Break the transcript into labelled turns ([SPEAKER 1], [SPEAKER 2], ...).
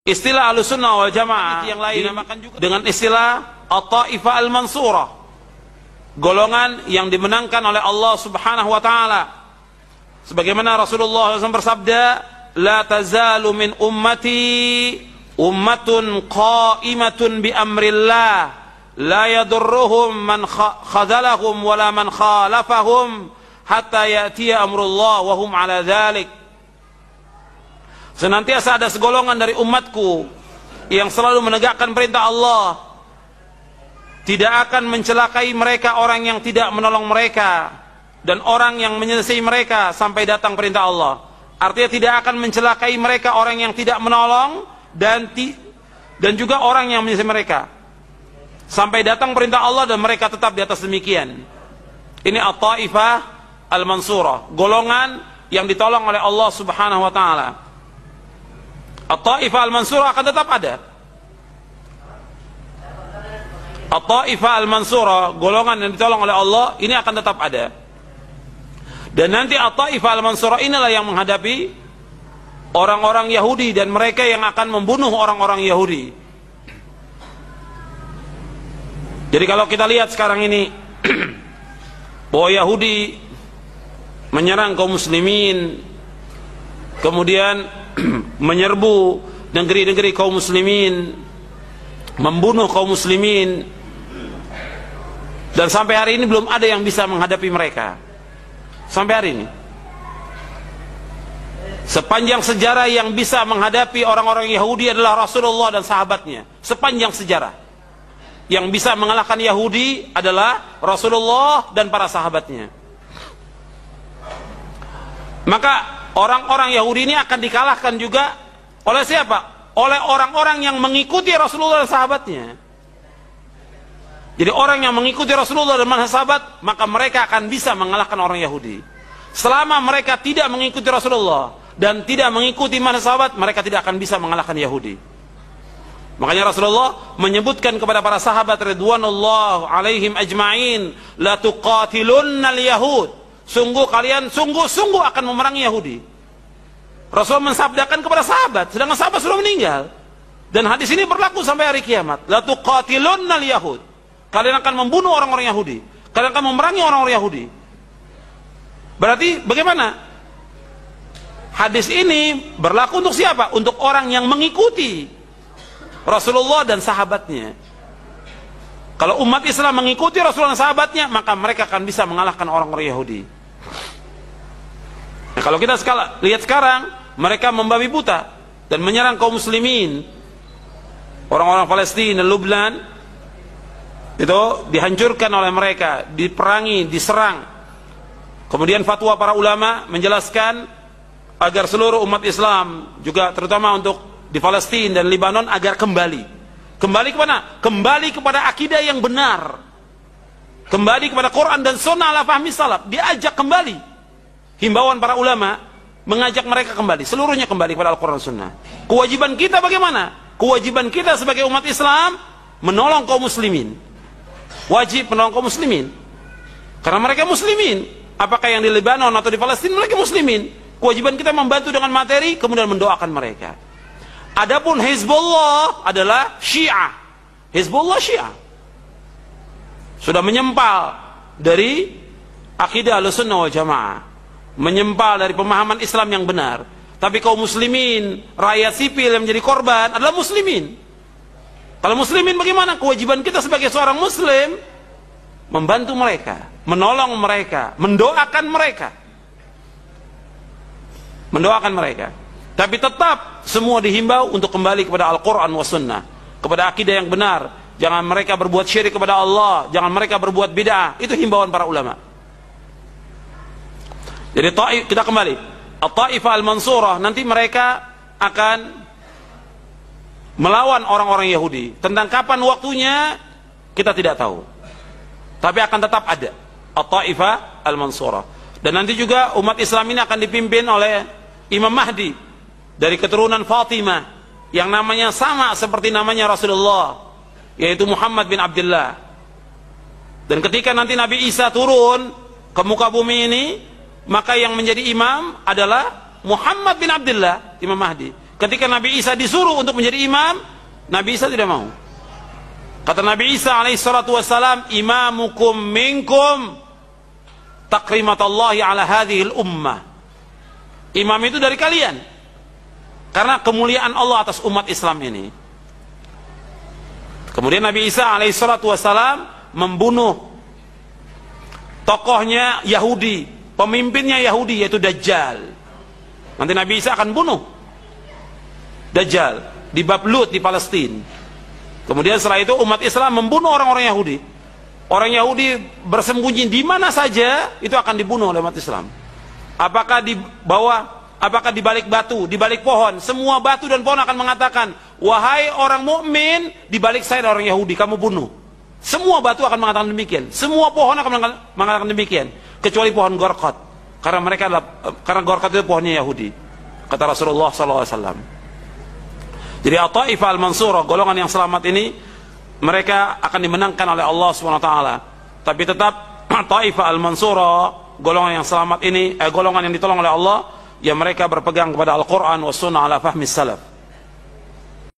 [SPEAKER 1] Istilah Ahlussunnah wal Jamaah yang lain dinamakan juga dengan istilah At-Taifah Al-Mansurah, golongan yang dimenangkan oleh Allah Subhanahu wa taala. Sebagaimana Rasulullah SAW bersabda, "La tazalu min ummati ummatun qa'imatun bi amrillah, la yadurruhum man khadalahum wala man khalafahum hatta ya'tiya amrullah wa hum ala dzalik." Senantiasa ada segolongan dari umatku yang selalu menegakkan perintah Allah. Tidak akan mencelakai mereka orang yang tidak menolong mereka dan orang yang menyelesaikan mereka sampai datang perintah Allah. Artinya tidak akan mencelakai mereka orang yang tidak menolong dan juga orang yang menyelesaikan mereka sampai datang perintah Allah, dan mereka tetap di atas demikian. Ini At-Taifah Al-Mansurah, golongan yang ditolong oleh Allah Subhanahu wa taala. At-Taifah Al-Mansurah akan tetap ada. At-Taifah Al-Mansurah, golongan yang ditolong oleh Allah, ini akan tetap ada. Dan nanti At-Taifah Al-Mansurah inilah yang menghadapi orang-orang Yahudi dan mereka yang akan membunuh orang-orang Yahudi. Jadi kalau kita lihat sekarang ini bahwa Yahudi menyerang kaum muslimin, kemudian menyerbu negeri-negeri kaum muslimin, membunuh kaum muslimin, dan sampai hari ini belum ada yang bisa menghadapi mereka. Sampai hari ini sepanjang sejarah yang bisa menghadapi orang-orang Yahudi adalah Rasulullah dan sahabatnya. Sepanjang sejarah yang bisa mengalahkan Yahudi adalah Rasulullah dan para sahabatnya. Maka orang-orang Yahudi ini akan dikalahkan juga oleh siapa? Oleh orang-orang yang mengikuti Rasulullah dan sahabatnya. Jadi orang yang mengikuti Rasulullah dan sahabat, maka mereka akan bisa mengalahkan orang Yahudi. Selama mereka tidak mengikuti Rasulullah dan tidak mengikuti sahabat, mereka tidak akan bisa mengalahkan Yahudi. Makanya Rasulullah menyebutkan kepada para sahabat ridwanullah alaihim ajma'in, la tuqatilunnal yahud. Sungguh kalian sungguh-sungguh akan memerangi Yahudi. Rasul mensabdakan kepada sahabat, sedangkan sahabat sudah meninggal. Dan hadis ini berlaku sampai hari kiamat. La tuqatilunnal yahud. Kalian akan membunuh orang-orang Yahudi. Kalian akan memerangi orang-orang Yahudi. Berarti bagaimana? Hadis ini berlaku untuk siapa? Untuk orang yang mengikuti Rasulullah dan sahabatnya. Kalau umat Islam mengikuti Rasulullah dan sahabatnya, maka mereka akan bisa mengalahkan orang-orang Yahudi. Nah, kalau kita lihat sekarang, mereka membabi buta dan menyerang kaum muslimin. Orang-orang Palestina, Lebanon itu dihancurkan oleh mereka, diperangi, diserang. Kemudian fatwa para ulama menjelaskan agar seluruh umat Islam, juga terutama untuk di Palestina dan Lebanon, agar kembali kemana? Kembali kepada akidah yang benar, kembali kepada Quran dan Sunnah ala fahmi salaf. Diajak kembali. Himbauan para ulama mengajak mereka kembali, seluruhnya kembali kepada Al-Quran dan Sunnah. Kewajiban kita bagaimana? Kewajiban kita sebagai umat Islam menolong kaum muslimin. Wajib menolong kaum muslimin karena mereka muslimin. Apakah yang di Lebanon atau di Palestina, mereka muslimin. Kewajiban kita membantu dengan materi, kemudian mendoakan mereka. Adapun Hizbullah adalah Syiah. Hizbullah Syiah sudah menyempal dari akidah Ahlussunnah wal Jamaah, menyempal dari pemahaman Islam yang benar. Tapi kaum muslimin, rakyat sipil yang menjadi korban adalah muslimin. Kalau muslimin bagaimana? Kewajiban kita sebagai seorang muslim membantu mereka, menolong mereka, mendoakan mereka. Mendoakan mereka. Tapi tetap semua dihimbau untuk kembali kepada Al-Quran wa Sunnah, kepada akidah yang benar. Jangan mereka berbuat syirik kepada Allah, jangan mereka berbuat bid'ah. Itu himbauan para ulama. Jadi kita kembali, At-Taifah Al-Mansurah, nanti mereka akan melawan orang-orang Yahudi. Tentang kapan waktunya kita tidak tahu, tapi akan tetap ada At-Taifah Al-Mansurah. Dan nanti juga umat Islam ini akan dipimpin oleh Imam Mahdi dari keturunan Fatimah, yang namanya sama seperti namanya Rasulullah, yaitu Muhammad bin Abdullah. Dan ketika nanti Nabi Isa turun ke muka bumi ini, maka yang menjadi imam adalah Muhammad bin Abdullah, Imam Mahdi. Ketika Nabi Isa disuruh untuk menjadi imam, Nabi Isa tidak mau. Kata Nabi Isa alaihi salatu wassalam, imamukum minkum takrimatallahi ala hadhil ummah. Imam itu dari kalian, karena kemuliaan Allah atas umat Islam ini. Kemudian Nabi Isa alaihi salatu wassalam membunuh tokohnya Yahudi, pemimpinnya Yahudi, yaitu Dajjal. Nanti Nabi Isa akan bunuh Dajjal di bab Lut di Palestina. Kemudian setelah itu umat Islam membunuh orang-orang Yahudi. Orang Yahudi bersembunyi di mana saja, itu akan dibunuh oleh umat Islam. Apakah di bawah, apakah di balik batu, di balik pohon, semua batu dan pohon akan mengatakan, wahai orang mukmin, di balik saya ada orang Yahudi, kamu bunuh. Semua batu akan mengatakan demikian, semua pohon akan mengatakan demikian, kecuali pohon Gorqat, karena Gorqat itu pohonnya Yahudi, kata Rasulullah SAW. Jadi At-Taifah Al-Mansurah, golongan yang selamat ini, mereka akan dimenangkan oleh Allah SWT. Tapi tetap Taifah Al-Mansurah, golongan yang selamat ini, golongan yang ditolong oleh Allah, ya mereka berpegang kepada Al-Quran wa Sunnah ala fahmi salaf.